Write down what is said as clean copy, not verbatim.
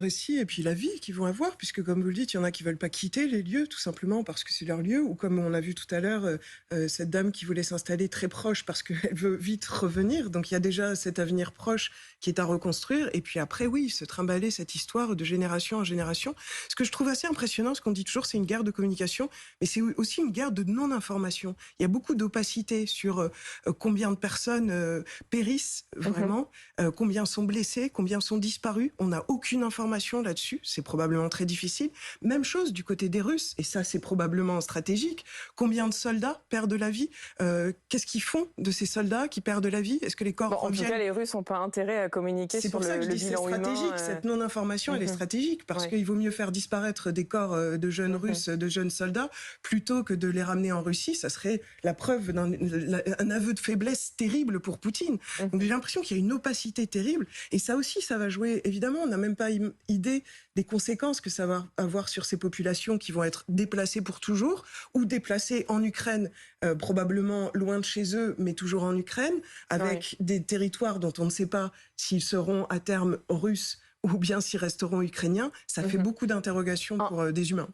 récit et puis la vie qu'ils vont avoir, puisque comme vous le dites, il y en a qui veulent pas quitter les lieux, tout simplement parce que c'est leur lieu, ou comme on a vu tout à l'heure, cette dame qui voulait s'installer très proche parce qu'elle veut vite revenir. Donc il y a déjà cet avenir proche qui est à reconstruire. Et puis après, oui, se trimballer cette histoire de génération en génération. Ce que je trouve assez impressionnant, ce qu'on dit toujours, c'est une guerre de communication, mais c'est aussi une guerre de non-information. Il y a beaucoup d'opacité sur combien de personnes périssent vraiment, combien sont blessés, combien sont disparus. On n'a aucune information là-dessus, c'est probablement très difficile. Même chose du côté des Russes, et ça c'est probablement stratégique. Combien de soldats perdent la vie? Qu'est-ce qu'ils font de ces soldats qui perdent la vie? Est-ce que les corps Bon, en tout reviennent? cas, les Russes n'ont pas intérêt à communiquer C'est sur pour ça que je le dis que c'est bilan stratégique. humain. Cette non-information, elle est stratégique parce Ouais. qu'il vaut mieux faire disparaître des corps de jeunes Russes, de jeunes soldats, plutôt que de les ramener en Russie. Ça serait la preuve d'un aveu de faiblesse terrible pour Poutine. Donc j'ai l'impression qu'il y a une opacité terrible. Et ça aussi, ça va jouer. Évidemment, on n'a même pas idée des conséquences que ça va avoir sur ces populations qui vont être déplacées pour toujours ou déplacées en Ukraine, probablement loin de chez eux, mais toujours en Ukraine, avec des territoires dont on ne sait pas s'ils seront à terme russes ou bien s'ils resteront ukrainiens. Ça fait beaucoup d'interrogations pour des humains.